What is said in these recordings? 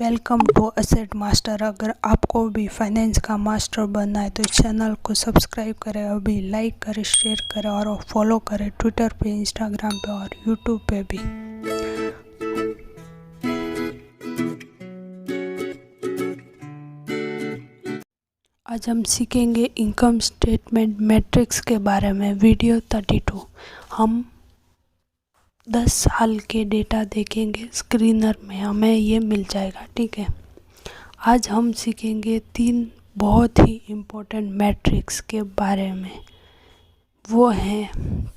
Welcome to asset master. अगर आपको भी फाइनेंस का मास्टर बनना है तो इस चैनल को सब्सक्राइब करें, अभी लाइक करें, शेयर करें और फॉलो करें ट्विटर पे, इंस्टाग्राम पे और यूट्यूब पे भी। आज हम सीखेंगे इनकम स्टेटमेंट मैट्रिक्स के बारे में। वीडियो 32 हम 10 साल के डेटा देखेंगे। स्क्रीनर में हमें ये मिल जाएगा, ठीक है। आज हम सीखेंगे 3 बहुत ही इम्पोर्टेंट मैट्रिक्स के बारे में। वो हैं,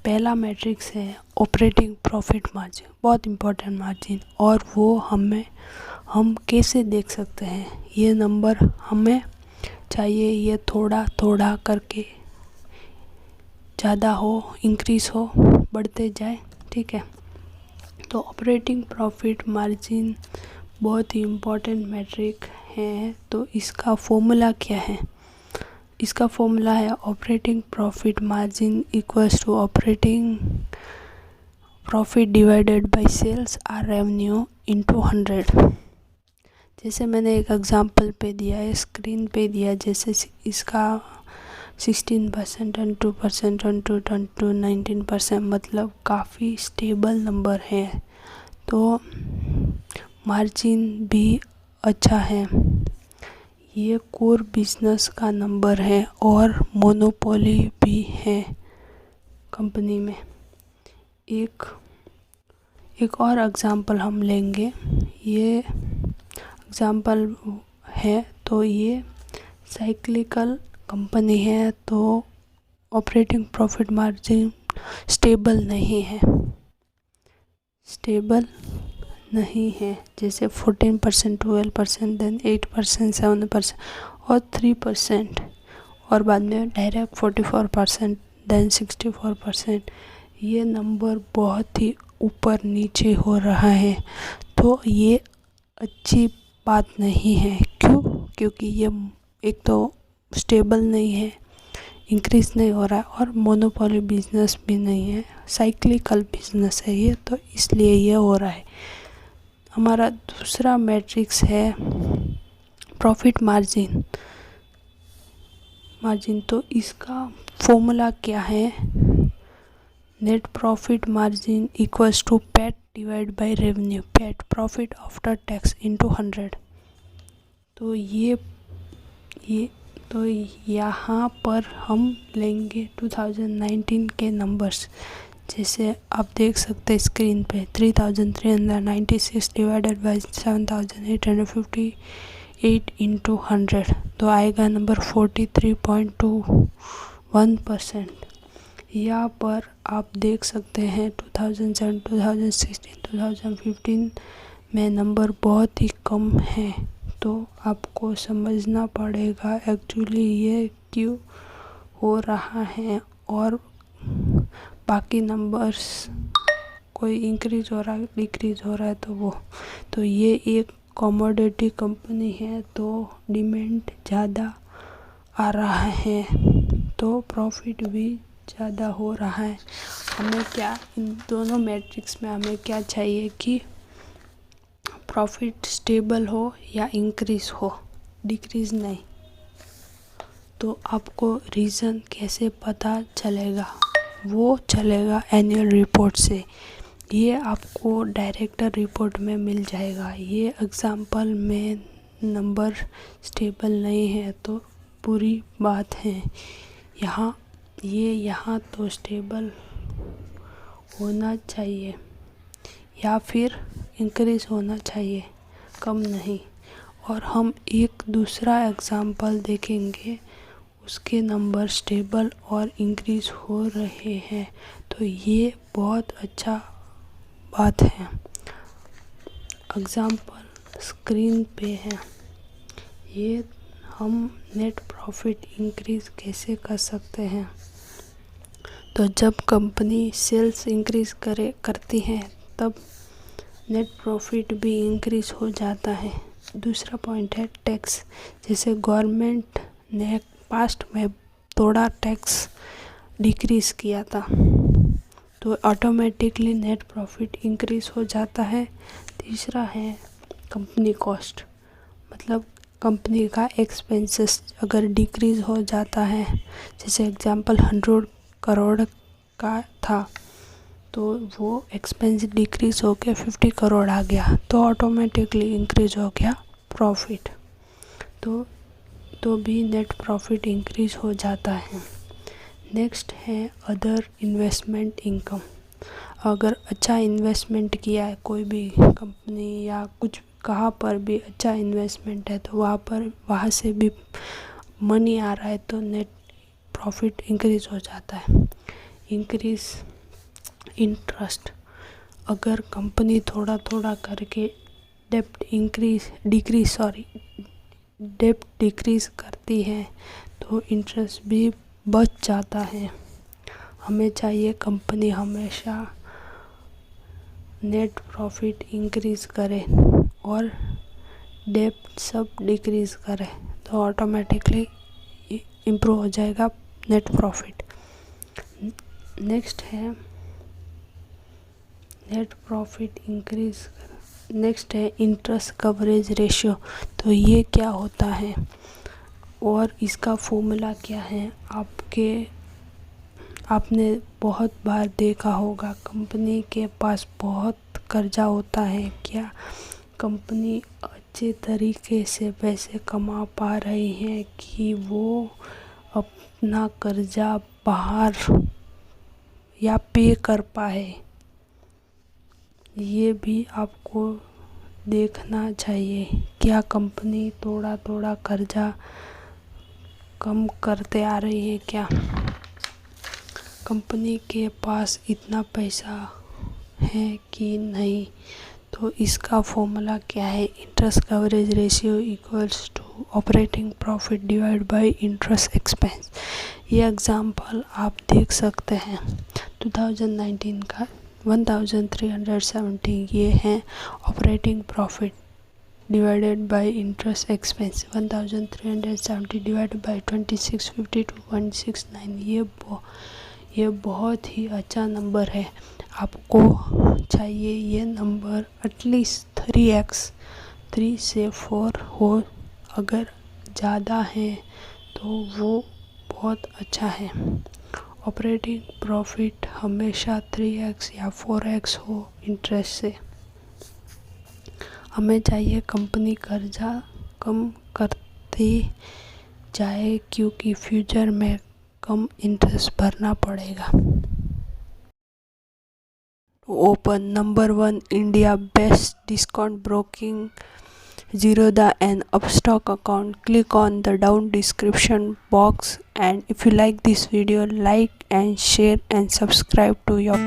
पहला मैट्रिक्स है ऑपरेटिंग प्रॉफिट मार्जिन, बहुत इम्पोर्टेंट मार्जिन, और वो हम कैसे देख सकते हैं। ये नंबर हमें चाहिए, ये थोड़ा थोड़ा करके ज़्यादा हो, इंक्रीज हो, बढ़ते जाए, ठीक है। तो ऑपरेटिंग प्रॉफिट मार्जिन बहुत ही इम्पोर्टेंट मैट्रिक है। तो इसका फॉर्मूला क्या है? इसका फॉर्मूला है operating profit margin equals to operating profit divided by sales or revenue into 100। जैसे मैंने एक एग्जांपल पे दिया है, स्क्रीन पे दिया, जैसे इसका 16% एंड 2% एंड 19%, मतलब काफ़ी स्टेबल नंबर है। तो मार्जिन भी अच्छा है। ये कोर बिजनेस का नंबर है और मोनोपोली भी है कंपनी में। एक और एग्जांपल हम लेंगे। ये एग्जांपल है, तो ये साइक्लिकल कंपनी है, तो ऑपरेटिंग प्रॉफिट मार्जिन स्टेबल नहीं है। जैसे 14%, 12%, देन 8%, 7% और 3%, और बाद में डायरेक्ट 44%, देन 64%। ये नंबर बहुत ही ऊपर नीचे हो रहा है, तो ये अच्छी बात नहीं है। क्यों? क्योंकि ये एक तो स्टेबल नहीं है, इंक्रीज नहीं हो रहा है, और मोनोपोली बिजनेस भी नहीं है, साइक्लिकल बिजनेस है ये, तो इसलिए ये हो रहा है। हमारा दूसरा मैट्रिक्स है प्रॉफिट मार्जिन। तो इसका फॉर्मूला क्या है? Net profit margin equals to PAT divide by revenue, PAT profit after tax into 100। तो यहाँ पर हम लेंगे 2019 के नंबर्स। जैसे आप देख सकते हैं स्क्रीन पे, 3396 डिवाइडेड बाई 7858 इंटू 100, तो आएगा नंबर 43.21%। यहाँ पर आप देख सकते हैं 2007, 2016, 2015 में नंबर बहुत ही कम है। तो आपको समझना पड़ेगा एक्चुअली ये क्यों हो रहा है, और बाकी नंबर्स कोई इंक्रीज हो रहा है, डिक्रीज हो रहा है, तो ये एक कमोडिटी कंपनी है, तो डिमांड ज़्यादा आ रहा है, तो प्रॉफिट भी ज़्यादा हो रहा है। हमें क्या, इन दोनों मैट्रिक्स में हमें क्या चाहिए कि प्रॉफिट स्टेबल हो या इंक्रीज हो, डिक्रीज नहीं। तो आपको रीज़न कैसे पता चलेगा? वो चलेगा एनुअल रिपोर्ट से। ये आपको डायरेक्टर रिपोर्ट में मिल जाएगा। ये एग्जांपल में नंबर स्टेबल नहीं है, तो बुरी बात है। यहाँ तो स्टेबल होना चाहिए या फिर इंक्रीज होना चाहिए, कम नहीं। और हम एक दूसरा एग्जांपल देखेंगे, उसके नंबर स्टेबल और इंक्रीज हो रहे हैं, तो ये बहुत अच्छा बात है। एग्जांपल स्क्रीन पे है। ये हम नेट प्रॉफिट इंक्रीज कैसे कर सकते हैं? तो जब कंपनी सेल्स इंक्रीज करती है, तब नेट प्रॉफिट भी इंक्रीज हो जाता है। दूसरा पॉइंट है टैक्स। जैसे गवर्नमेंट ने पास्ट में थोड़ा टैक्स डिक्रीज किया था, तो ऑटोमेटिकली नेट प्रॉफिट इंक्रीज हो जाता है। तीसरा है कंपनी कॉस्ट। मतलब कंपनी का एक्सपेंसेस अगर डिक्रीज़ हो जाता है, जैसे एग्जांपल 100 करोड़ का था तो वो एक्सपेंस डिक्रीज़ होकर 50 करोड़ आ गया तो ऑटोमेटिकली इंक्रीज़ हो गया प्रॉफिट, तो भी नेट प्रॉफिट इंक्रीज़ हो जाता है। नेक्स्ट है अदर इन्वेस्टमेंट इनकम। अगर अच्छा इन्वेस्टमेंट किया है कोई भी कंपनी या कुछ कहाँ पर भी अच्छा इन्वेस्टमेंट है तो वहाँ से भी मनी आ रहा है तो नेट प्रॉफिट इंक्रीज़ हो जाता है। इंक्रीज़ इंटरेस्ट, अगर कंपनी थोड़ा थोड़ा करके डेप्ट डिक्रीज़ करती है तो इंटरेस्ट भी बच जाता है। हमें चाहिए कंपनी हमेशा नेट प्रॉफिट इंक्रीज़ करे और डेप्ट सब डिक्रीज़ करे तो ऑटोमेटिकली इम्प्रूव हो जाएगा नेट प्रॉफिट। नेक्स्ट है नेट प्रॉफिट इंक्रीज़। नेक्स्ट है इंटरेस्ट कवरेज रेशियो। तो ये क्या होता है और इसका फॉर्मूला क्या है, आपने बहुत बार देखा होगा। कंपनी के पास बहुत कर्जा होता है, क्या कंपनी अच्छे तरीके से पैसे कमा पा रही है कि वो अपना कर्जा बाहर या पे कर पाए, ये भी आपको देखना चाहिए। क्या कंपनी थोड़ा थोड़ा कर्जा कम करते आ रही है, क्या कंपनी के पास इतना पैसा है कि नहीं। तो इसका फॉर्मूला क्या है, interest coverage ratio equals to operating profit divide by interest expense. ये एग्जांपल आप देख सकते हैं 2019 का 1370 ये है operating profit divided by interest expense. 1370 divided by 2652.69 ये बहुत ही अच्छा नंबर है। आपको चाहिए ये नंबर एटलीस्ट 3 से 4 हो, अगर ज़्यादा है तो वो बहुत अच्छा है। ऑपरेटिंग प्रॉफिट हमेशा 3x या 4x हो इंटरेस्ट से। हमें चाहिए कंपनी कर्जा कम करती जाए क्योंकि फ्यूचर में कम इंटरेस्ट भरना पड़ेगा। Open number 1 India best discount broking Zerodha and Upstock account. Click on the down description box, and if you like this video, like and share and subscribe to your